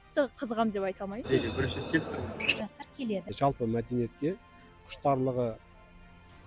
қатты қызығамын деп айта алмаймын. Музейге бірінші рет келіп тұрмын. Жастар келеді. Жалпы мәдениетке құштарлығы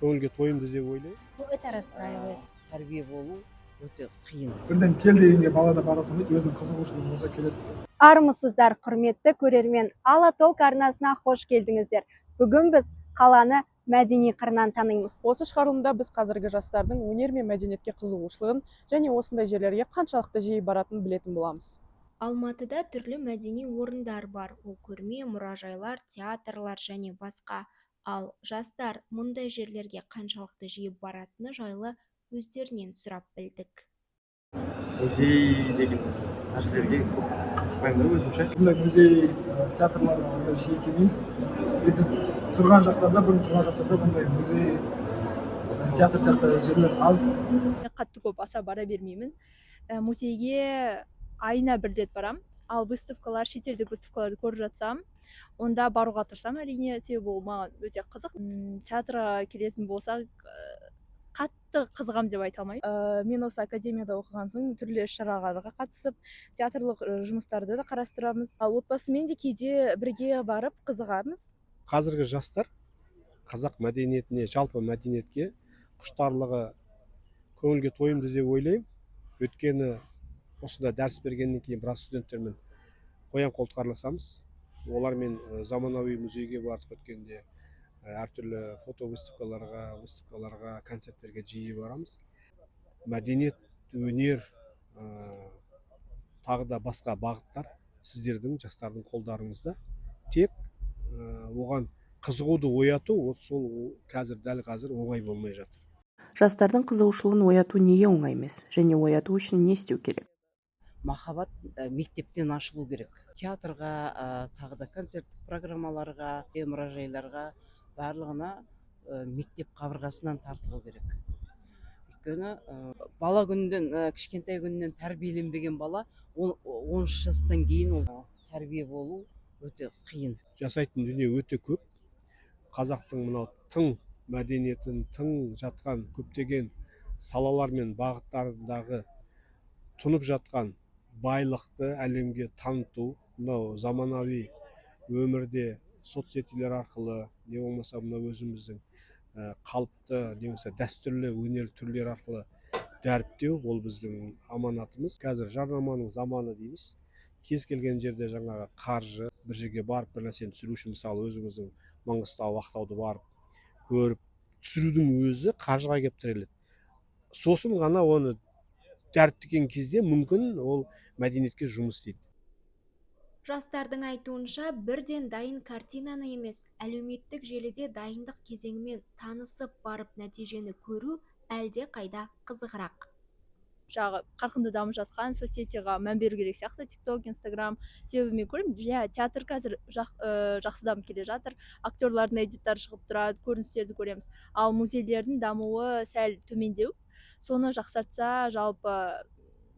көңілге тойымды деп ойлаймын. Это расстраивает. Тәрбие болу өте қиын. Бірден кел дегенге бала да бара салмайды, өзінің қызығушылығы болса келеді. Армысыздар, құрметті көрермен, Ала-Толк арнасына қош келдіңіздер. Бүгін біз қаланы мәдени қырынан танимыз. Осы шығарылымда біз қазіргі жастардың өнер мен мәдениетке қызығушылығын және осындай жерлерге қаншалықты жиі баратынын білетін боламыз. Алматыда түрлі мәдени орындар бар. Ол көрме, мұражайлар, театрлар және басқа. Ал жастар мұндай жерлерге қаншалықты жиі баратыны жайлы өздерінен сұрап білдік. Музей деген нәрселерге көп қызықпаймын да өзімше. Бұндай музей, театрларға ондай жиі келмейміз. Біз тұрған жақтарда, бұрын тұрған жақтарда бұндай музей, театр сияқты жерлер аз. Қатты көп аса бара бермеймін. Музейге айына бір рет барам. Ал выставкалар, шетелдік выставкаларды көріп жатсам, онда баруға тырысам, әрине, себебі ол маған өте қызық. Театрға келетін болсақ, қатты қызығам деп айта алмаймын. Мен осы академияда оқыған соң түрлі іс-шараларға қатысып, театрлық жұмыстарды да қарастырамыз. Ал отбасымен де кейде бірге барып қызығамыз. Қазіргі жастар қазақ мәдениетіне, жалпы мәдениетке құштарлығы көңілге тойымды деп ойлаймын. Өйткені осында дәріс бергеннен кейін біраз студенттермен қоян-қолтық араласамыз. Олармен заманауи музейге барып өткенде әртүрлі фото-выставкаларға, концерттерге жиі барамыз. Мәдениет, өнер, тағы да басқа бағыттар сіздердің жастардың қолдарыңызда. Тек оған қызығуды ояту, сол дәл қазір оңай болмай жатыр. Жастардың қызығушылығын ояту неге оңай емес, және ояту үшін не істеу керек? Махаббат мектептен ашылу керек. Театрға, тағы да концерттік программаларға, мұражайларға барлығына мектеп қабырғасынан тартылу керек. Өйткені бала күнінен, кішкентай күнінен тәрбиеленбеген бала 13 жастан кейін ол тәрбие болу өте қиын. Жасайтын дүние өте көп. Қазақтың мынау тың мәдениетін, тың жатқан көптеген салалар мен бағыттарындағы тұнып жатқан байлықты әлемге таныту, мынау заманауи өмірде соцсетилер арқылы, не болмаса мынау өзіміздің қалыпты, не болмаса дәстүрлі өнер түрлері арқылы дәріптеу, ол біздің аманатымыз. Қазір жарнаманың заманы дейміз. Кез келген жерде жаңағы қаржы, бір жерге барып бір нәрсені түсіру үшін, мысалы өзіміздің Маңғыстау, Ақтауды барып көріп түсірудің өзі қаржыға келіп тіреледі. Сосын ғана оны дәріптеген кезде мүмкін ол мәдениетке жұмыс істейді. Жастардың айтуынша бірден дайын картинаны емес, әлеуметтік желіде дайындық кезеңімен танысып барып нәтижені көру әлде қайда қызығырақ. Жағы қарқынды дамып жатқан соцсетиға мән беру керек сияқты, TikTok, Instagram. Себебі мен көремін, театр қазір жақсы дамып келе жатыр. Актерлардың эдиттары шығып тұрады, көріністерді көреміз. Ал музейлердің дамуы сәл төмендеу. Соны жақсартса, жалпы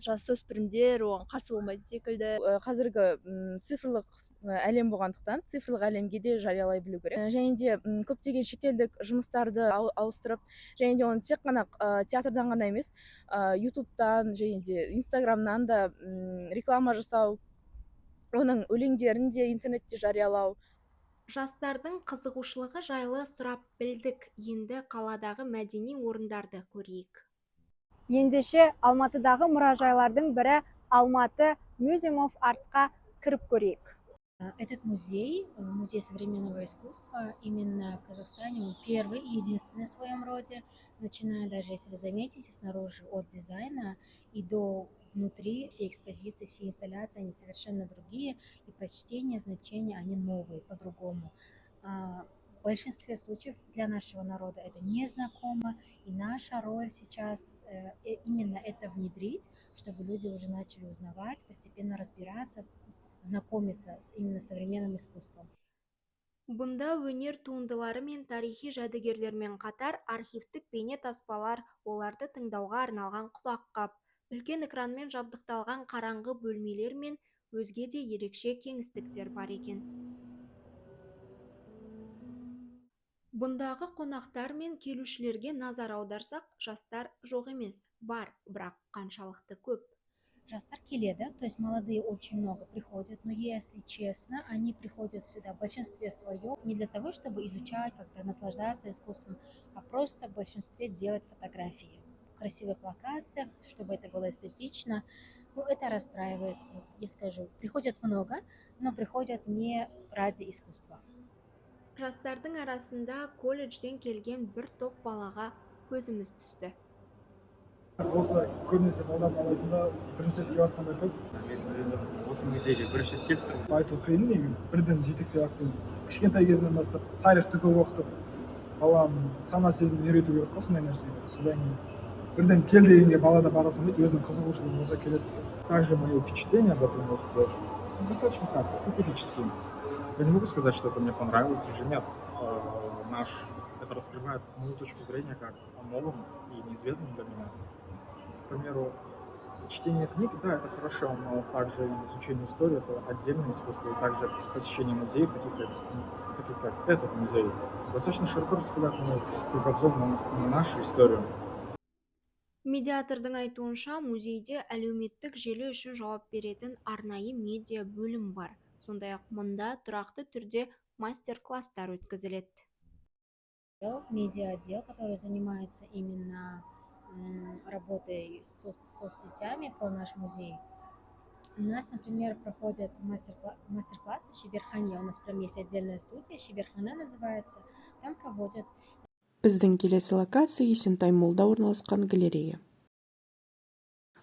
жасөспірімдер оған қарсы болмайды секілді. Қазіргі цифрлық әлем болғандықтан цифрлық әлемге де жариялай білу керек. Және де көптеген шетелдік жұмыстарды ауыстырып, және де оны тек қана театрдан ғана емес, ютубтан және де инстаграмнан да реклама жасау, оның өлеңдерін де интернетте жариялау. Жастардың қызығушылығы жайлы сұрап білдік. Енді қаладағы мәдени орындарды көрейік. Ендеше Алматыдағы мұражайлардың бірі Алматы Museum of Arts'қа кіріп көрейік. Этот музей, музей современного искусства, именно в Казахстане он первый и единственный в своем роде, начиная даже, если вы заметите, снаружи от дизайна и до внутри, все экспозиции, все инсталляции, они совершенно другие, и прочтение, значения, они новые, по-другому. В большинстве случаев для нашего народа это незнакомо, и наша роль сейчас именно это внедрить, чтобы люди уже начали узнавать, постепенно разбираться, знакомиться с именно современным искусством. Бұнда өнер туындылары мен тарихи жәдігерлермен қатар архивтік бейне таспалар, оларды тыңдауға арналған құлаққап, үлкен экранмен жабдықталған қараңғы бөлмелер мен өзге де ерекше кеңістіктер бар екен. Бұндағы қонақтар мен келушілерге назар аударсақ, жастар жоқ емес, бар, бірақ қаншалықты көп. жастар келеді, то есть молодые очень много приходят, но если честно, они приходят сюда в большинстве своем не для того, чтобы изучать, как-то наслаждаться искусством, а просто в большинстве делать фотографии в красивых локациях, чтобы это было эстетично. Ну, это расстраивает, вот, я скажу. Приходят много, но приходят не ради искусства. Жастардың арасында колледжден келген бір топ балаға көзіміз түсті. Осы көбінесе балалардың арасында бірінші рет келіп жатқандар көп. Мен өзім осы музейге бірінші рет келіп тұрмын. Айту қиын негізі. Бірден жетектеп алып келдім. Кішкентай кезінен бастап тарихты көп оқытып, баланың сана сезімін үйрету керек қой сондай нәрсеге. Содан кейін бірден кел дегенге бала да бара салмайды, өзінің қызығушылығы болса келеді. Также мои впечатления об этом месте достаточно так, специфические. Я не могу сказать, что это мне понравилось или нет. Это раскрывает мою точку зрения как о новом и неизведанном для меня. К примеру, чтение книг, да, это хорошо, но также изучение истории — это отдельное искусство, и также посещение музеев, таких как этот музей, достаточно широко раскрывает мой кругозор на нашу историю. Медиатордың айтуынша, музейде әлеуметтік желі үшін жауап беретін арнайы медиа бөлім бар. Сондай-ақ мұнда тұрақты түрде мастер-класстар өткізіледі. Медиа-отдел, который занимается именно работой с соцсетями про наш музей. У нас, например, проходят мастер-классы в Шиберхане. У нас прям есть отдельная студия, Шиберхана называется. Там проводят. Біздің келесі локация Есентай молда орналасқан галерея.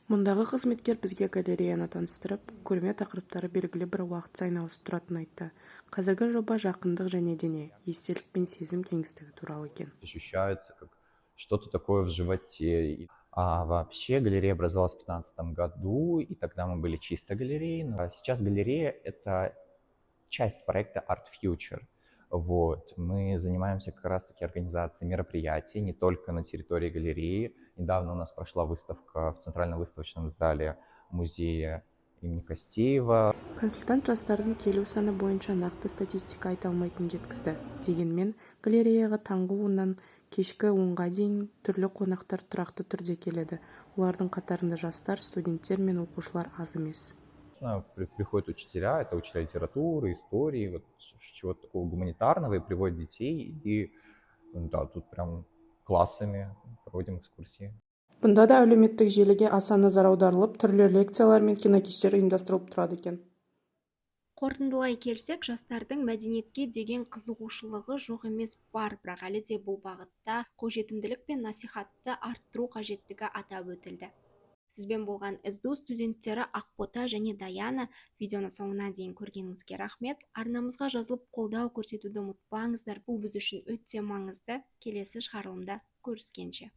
Мұндағы қызметкер бізге галереяны таныстырып, көрме тақырыптары белгілі бір уақыт сайын ауысып тұратынын айтты. Қазіргі жоба жақындық және дене, естелік пен сезім кеңістігі туралы екен. Ощущается как что-то такое в животе. А вообще галерея образовалась в 2015 году, и тогда мы были чисто галереей. А сейчас галерея — это часть проекта Art Future. Вот. Мы занимаемся как раз-таки организацией мероприятий не только на территории галереи. Недавно у нас прошла выставка в Центральном выставочном зале музея имени Костеева. Консультант жастардың келу саны бойынша нақты статистика айта алмайтынын жеткізді. Дегенмен, галереяға таңғы 10-нан кешкі 10-ға дейін түрлі қонақтар тұрақты түрде келеді. Олардың қатарында жастар, студенттер мен оқушылар аз емес. Приходят учителя, это учителя литературы, истории, вот чего-то такого гуманитарного, и приводят детей, и да, тут прям классами проводим экскурсии. Бұнда да әлеуметтік желіге аса назар аударылып, түрлі лекциялар мен кинокештер ұйымдастырылып тұрады екен. Қорытындылай келсек, жастардың мәдениетке деген қызығушылығы жоқ емес бар, бірақ әлі де бұл бағытта қолжетімділік пен насихатты арттыру қажеттігі атап өтілді. Сізбен болған СДУ студенттері Ақбота және Даяна. Видеоны соңына дейін көргеніңізге рахмет. Арнамызға жазылып қолдау көрсетуді ұмытпаңыздар. Бұл біз үшін өте маңызды. Келесі шығарылымда көріскенше.